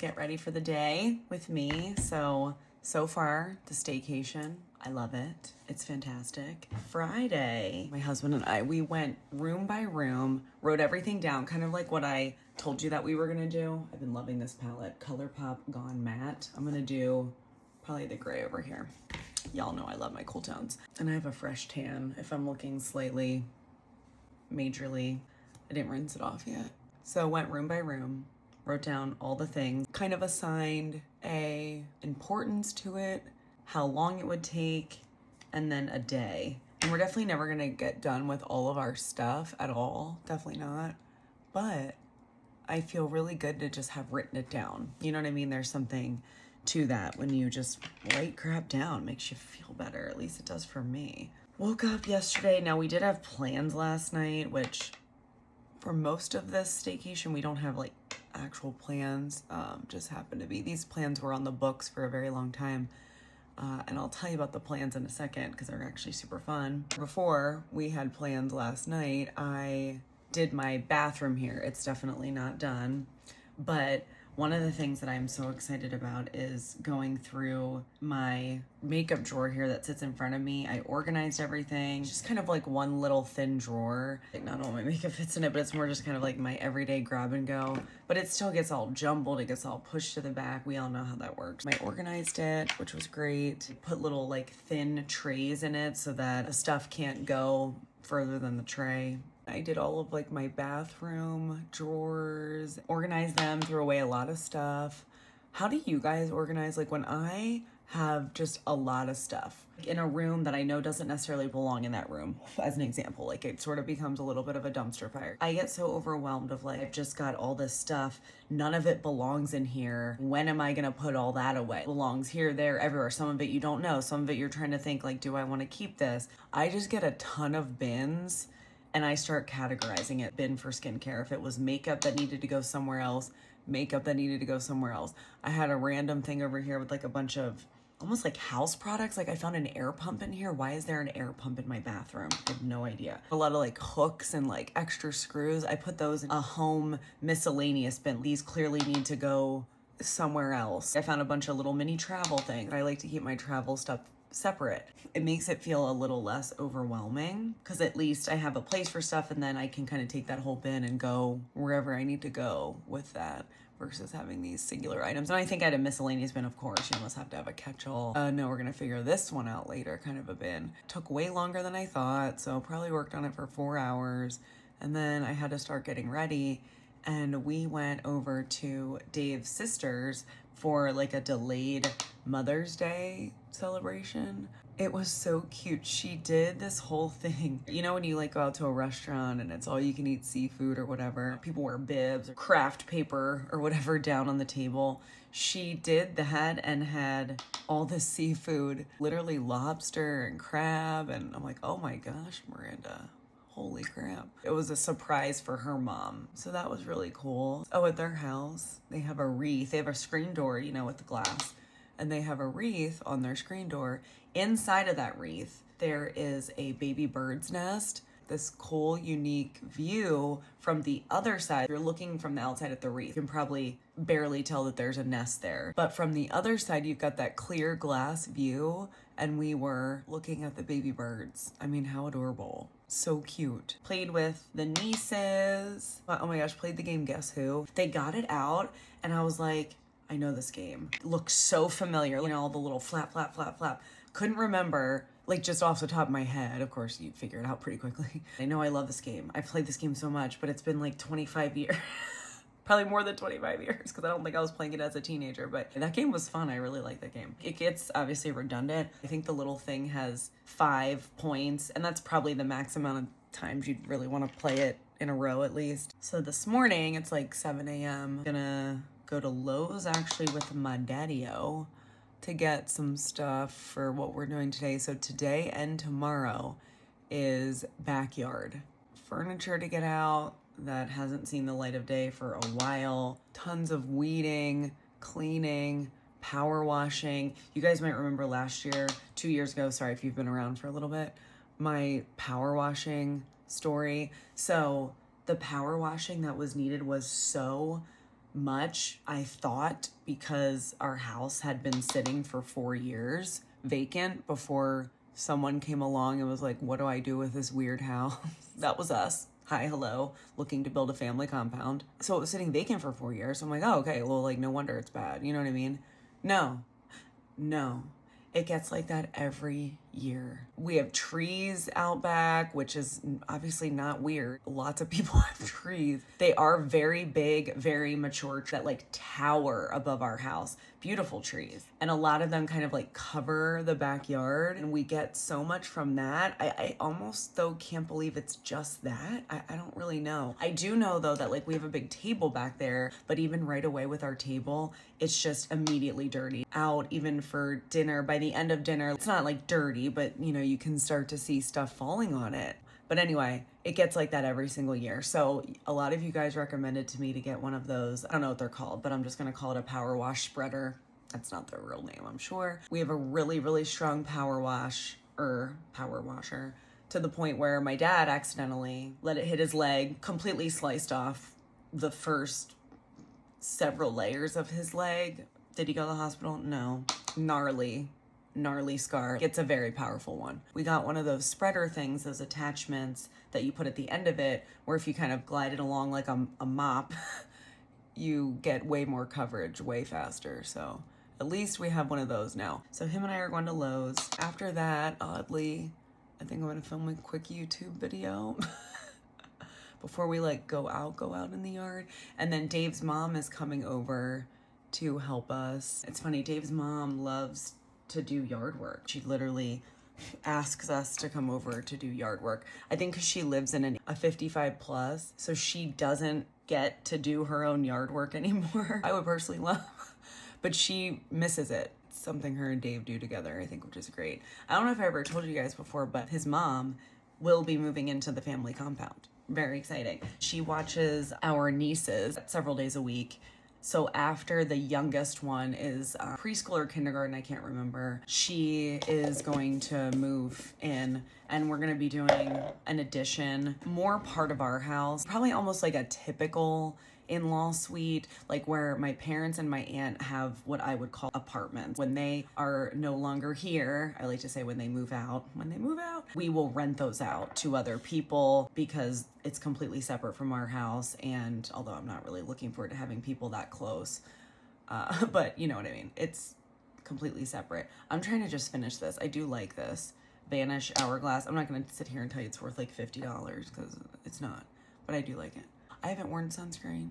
get ready for the day with me. So far, the Stay-Cation, I love it. It's fantastic. Friday, my husband and I, we went room by room, wrote everything down, kind of like what I told you that we were gonna do. I've been loving this palette, ColourPop Gone Matte. I'm gonna do probably the gray over here. Y'all know I love my cool tones. And I have a fresh tan if I'm looking slightly majorly. I didn't rinse it off yet. So went room by room, wrote down all the things, kind of assigned a importance to it, how long it would take, and then a day. And we're definitely never gonna get done with all of our stuff at all, definitely not. But I feel really good to just have written it down. You know what I mean? There's something to that when you just write crap down, makes you feel better. At least it does for me. Woke up yesterday. Now we did have plans last night, which for most of this staycation, we don't have like actual plans. Just happened to be, these plans were on the books for a very long time. And I'll tell you about the plans in a second because they're actually super fun. Before we had plans last night, I did my bathroom here. It's definitely not done, but one of the things that I'm so excited about is going through my makeup drawer here that sits in front of me. I organized everything, just kind of like one little thin drawer. Like not all my makeup fits in it, but it's more just kind of like my everyday grab and go. But it still gets all jumbled, it gets all pushed to the back. We all know how that works. I organized it, which was great. Put little like thin trays in it so that the stuff can't go further than the tray. I did all of like my bathroom drawers, organized them, threw away a lot of stuff. How do you guys organize? Like when I have just a lot of stuff in a room that I know doesn't necessarily belong in that room, as an example, like it sort of becomes a little bit of a dumpster fire. I get so overwhelmed of like, I've just got all this stuff. None of it belongs in here. When am I gonna put all that away? It belongs here, there, everywhere. Some of it you don't know. Some of it you're trying to think like, do I wanna keep this? I just get a ton of bins and I start categorizing it. Bin for skincare. If it was makeup that needed to go somewhere else, makeup that needed to go somewhere else. I had a random thing over here with like a bunch of almost like house products. Like I found an air pump in here. Why is there an air pump in my bathroom? I have no idea. A lot of like hooks and like extra screws. I put those in a home miscellaneous bin. These clearly need to go somewhere else. I found a bunch of little mini travel things. I like to keep my travel stuff separate. It makes it feel a little less overwhelming because at least I have a place for stuff and then I can kind of take that whole bin and go wherever I need to go with that versus having these singular items. And I think I had a miscellaneous bin, of course. You almost have to have a catch-all. No, we're gonna figure this one out later kind of a bin. Took way longer than I thought, so probably worked on it for 4 hours. And then I had to start getting ready and we went over to Dave's sister's for like a delayed Mother's Day celebration. It was so cute. She did this whole thing. You know when you like go out to a restaurant and it's all you can eat seafood or whatever, people wear bibs or craft paper or whatever down on the table. She did that and had all this seafood, literally lobster and crab, and I'm like, oh my gosh, Miranda. Holy crap. It was a surprise for her mom. So that was really cool. Oh, at their house, they have a wreath. They have a screen door, you know, with the glass. And they have a wreath on their screen door. Inside of that wreath, there is a baby bird's nest. This cool, unique view from the other side. If you're looking from the outside at the wreath, you can probably barely tell that there's a nest there. But from the other side, you've got that clear glass view, and we were looking at the baby birds. I mean, how adorable. So cute. Played with the nieces. Oh my gosh, played the game Guess Who. They got it out, and I was like, I know this game. It looks so familiar. You know, all the little flap, flap, flap, flap. Couldn't remember, like just off the top of my head. Of course, you figure it out pretty quickly. I know I love this game. I've played this game so much, but it's been like 25 years. Probably more than 25 years because I don't think I was playing it as a teenager, but that game was fun. I really like that game. It gets obviously redundant. I think the little thing has 5 points, and that's probably the max amount of times you'd really want to play it in a row at least. So this morning, it's like 7 a.m. I'm gonna go to Lowe's actually with my daddy-o to get some stuff for what we're doing today. So today and tomorrow is backyard. Furniture to get out that hasn't seen the light of day for a while. Tons of weeding, cleaning, power washing. You guys might remember last year, 2 years ago, sorry if you've been around for a little bit, my power washing story. So the power washing that was needed was so much. I thought because our house had been sitting for 4 years vacant before someone came along and was like, what do I do with this weird house? That was us. Hi, hello, looking to build a family compound. So it was sitting vacant for 4 years. I'm like, oh, okay, well, like, no wonder it's bad. You know what I mean? No. It gets like that every year. We have trees out back, which is obviously not weird. Lots of people have trees. They are very big, very mature, that like tower above our house. Beautiful trees. And a lot of them kind of like cover the backyard. And we get so much from that. I almost though can't believe it's just that. I don't really know. I do know though that like we have a big table back there, but even right away with our table, it's just immediately dirty. Out even for dinner, by the end of dinner, it's not like dirty, but you know, you can start to see stuff falling on it. But anyway, it gets like that every single year. So a lot of you guys recommended to me to get one of those. I don't know what they're called, but I'm just going to call it a power wash spreader. That's not their real name, I'm sure. We have a really, really strong power washer to the point where my dad accidentally let it hit his leg, completely sliced off the first several layers of his leg. Did he go to the hospital? No. Gnarly scar. It's a very powerful one. We got one of those spreader things, those attachments that you put at the end of it, where if you kind of glide it along like a mop, you get way more coverage way faster. So at least we have one of those now. So him and I are going to Lowe's. After that, oddly, I think I'm going to film a quick YouTube video before we like go out in the yard. And then Dave's mom is coming over to help us. It's funny, Dave's mom loves to do yard work. She literally asks us to come over to do yard work. I think because she lives in a 55 plus, so she doesn't get to do her own yard work anymore. I would personally love, but she misses it. It's something her and Dave do together, I think, which is great. I don't know if I ever told you guys before, but his mom will be moving into the family compound. Very exciting. She watches our nieces several days a week. So after the youngest one is preschool or kindergarten, I can't remember, she is going to move in and we're going to be doing an addition, more part of our house, probably almost like a typical in-law suite, like where my parents and my aunt have what I would call apartments. When they are no longer here, I like to say when they move out, we will rent those out to other people because it's completely separate from our house. And although I'm not really looking forward to having people that close, but you know what I mean? It's completely separate. I'm trying to just finish this. I do like this Vanish Hourglass. I'm not going to sit here and tell you it's worth like $50 because it's not, but I do like it. I haven't worn sunscreen.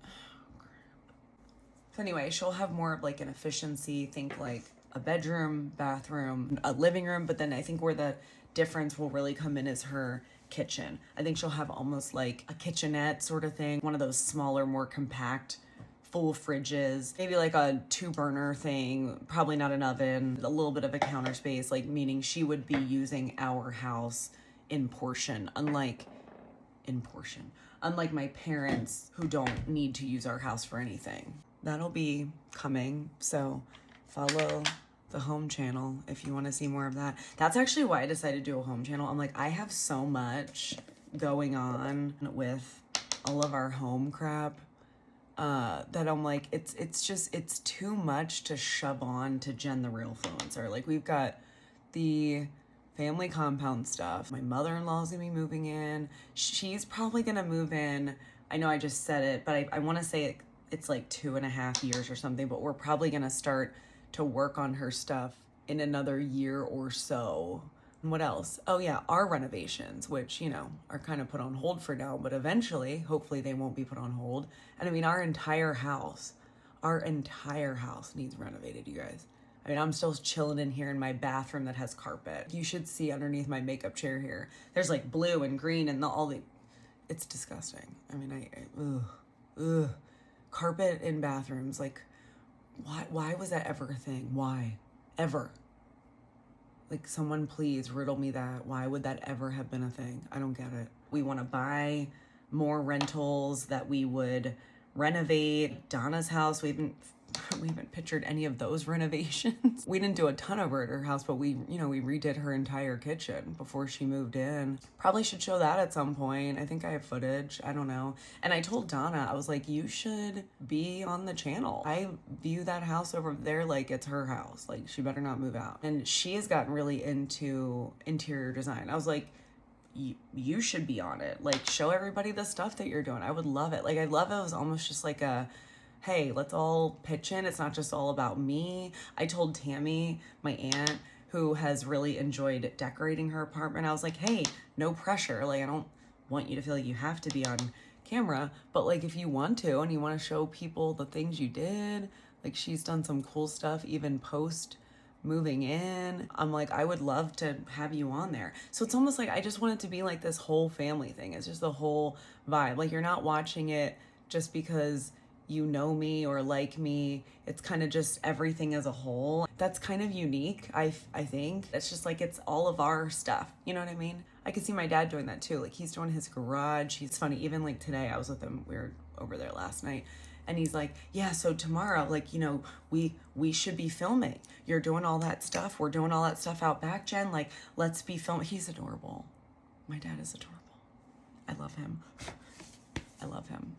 So anyway, she'll have more of like an efficiency, think like a bedroom, bathroom, a living room, but then I think where the difference will really come in is her kitchen. I think she'll have almost like a kitchenette sort of thing, one of those smaller, more compact, full fridges, maybe like a 2-burner thing, probably not an oven, a little bit of a counter space, like meaning she would be using our house in portion, unlike my parents who don't need to use our house for anything. That'll be coming, so follow the home channel if you want to see more of that. That's actually why I decided to do a home channel. I'm like, I have so much going on with all of our home crap that I'm like, it's too much to shove on to Jen the Realfluencer. Like, we've got the family compound stuff. My mother-in-law's gonna be moving in. She's probably gonna move in. I know I just said it, but I want to say it's like 2.5 years or something, but we're probably gonna start to work on her stuff in another year or so. And what else? Oh yeah, our renovations, which, you know, are kind of put on hold for now, but eventually, hopefully they won't be put on hold. And I mean, our entire house needs renovated, you guys. I mean, I'm still chilling in here in my bathroom that has carpet. You should see underneath my makeup chair here. There's like blue and green and it's disgusting. I mean, ugh. Carpet in bathrooms, like, why was that ever a thing? Why? Ever? Like, someone please riddle me that. Why would that ever have been a thing? I don't get it. We want to buy more rentals that we would renovate. Donna's house, we haven't we haven't pictured any of those renovations. We didn't do a ton over at her house, but we redid her entire kitchen before she moved in. Probably should show that at some point. I think I have footage. I don't know. And I told Donna, I was like, you should be on the channel. I view that house over there like it's her house. Like, she better not move out. And she has gotten really into interior design. I was like, you should be on it. Like, show everybody the stuff that you're doing. I would love it. Like, I love it. It was almost just like a, hey, let's all pitch in. It's not just all about me. I told Tammy, my aunt, who has really enjoyed decorating her apartment, I was like, hey, no pressure. Like, I don't want you to feel like you have to be on camera, but like, if you want to and you want to show people the things you did, like, she's done some cool stuff even post moving in. I'm like, I would love to have you on there. So it's almost like I just want it to be like this whole family thing. It's just the whole vibe. Like, you're not watching it just because you know me or like me. It's kind of just everything as a whole. That's kind of unique, I think. It's just like, it's all of our stuff. You know what I mean? I could see my dad doing that too. Like, he's doing his garage. He's funny. Even like today, I was with him. We were over there last night. And he's like, yeah, so tomorrow, like, you know, we should be filming. You're doing all that stuff. We're doing all that stuff out back, Jen. Like, let's be filming. He's adorable. My dad is adorable. I love him. I love him.